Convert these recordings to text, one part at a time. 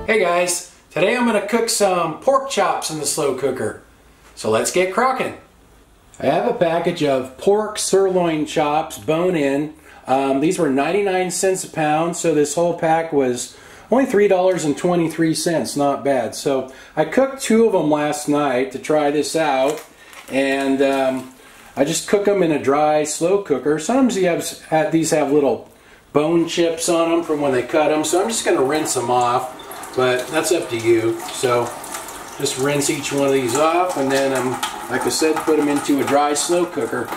Hey guys, today I'm going to cook some pork chops in the slow cooker. So let's get crocking. I have a package of pork sirloin chops, bone-in. These were 99 cents a pound, so this whole pack was only $3.23, not bad. So I cooked 2 of them last night to try this out, and I just cook them in a dry slow cooker. Sometimes these have little bone chips on them from when they cut them, so I'm just going to rinse them off, but that's up to you. So just rinse each one of these off, and then like I said, put them into a dry slow cooker.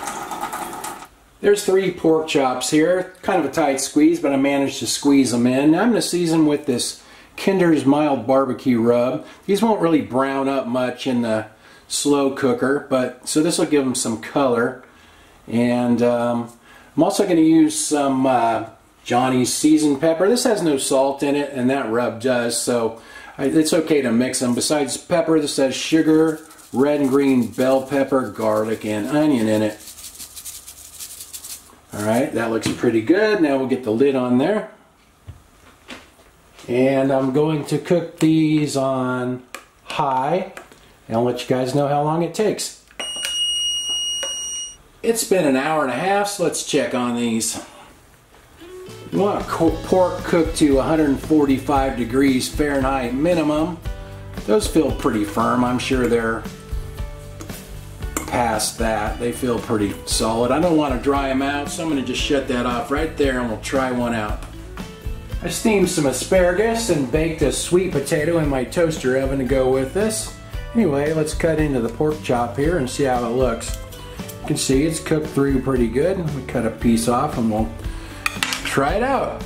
There's 3 pork chops here, kind of a tight squeeze, but I managed to squeeze them in. Now I'm going to season with this Kinder's mild barbecue rub. These won't really brown up much in the slow cooker, but so this will give them some color. And I'm also going to use some Johnny's seasoned pepper. This has no salt in it, and that rub does, so it's okay to mix them. Besides pepper, this has sugar, red and green bell pepper, garlic, and onion in it. Alright, that looks pretty good. Now we'll get the lid on there. And I'm going to cook these on high, and I'll let you guys know how long it takes. It's been an hour and a half, so let's check on these. You want pork cooked to 145 degrees Fahrenheit minimum. Those feel pretty firm. I'm sure they're past that. They feel pretty solid. I don't want to dry them out, so I'm going to just shut that off right there and we'll try one out. I steamed some asparagus and baked a sweet potato in my toaster oven to go with this. Anyway, let's cut into the pork chop here and see how it looks. You can see it's cooked through pretty good. We cut a piece off and we'll try it out.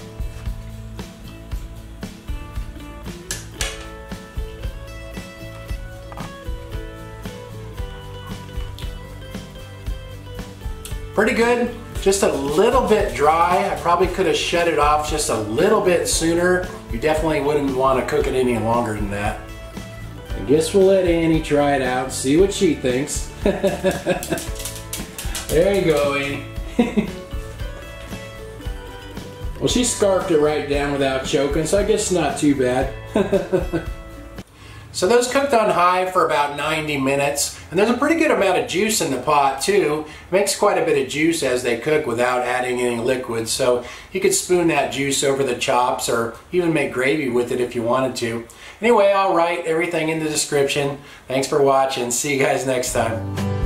Pretty good, just a little bit dry. I probably could have shut it off just a little bit sooner. You definitely wouldn't want to cook it any longer than that. I guess we'll let Annie try it out, see what she thinks. There you go, Annie. Well, she scarfed it right down without choking, so I guess not too bad. So those cooked on high for about 90 minutes, and there's a pretty good amount of juice in the pot too. It makes quite a bit of juice as they cook without adding any liquid, so you could spoon that juice over the chops or even make gravy with it if you wanted to. Anyway, I'll write everything in the description. Thanks for watching. See you guys next time.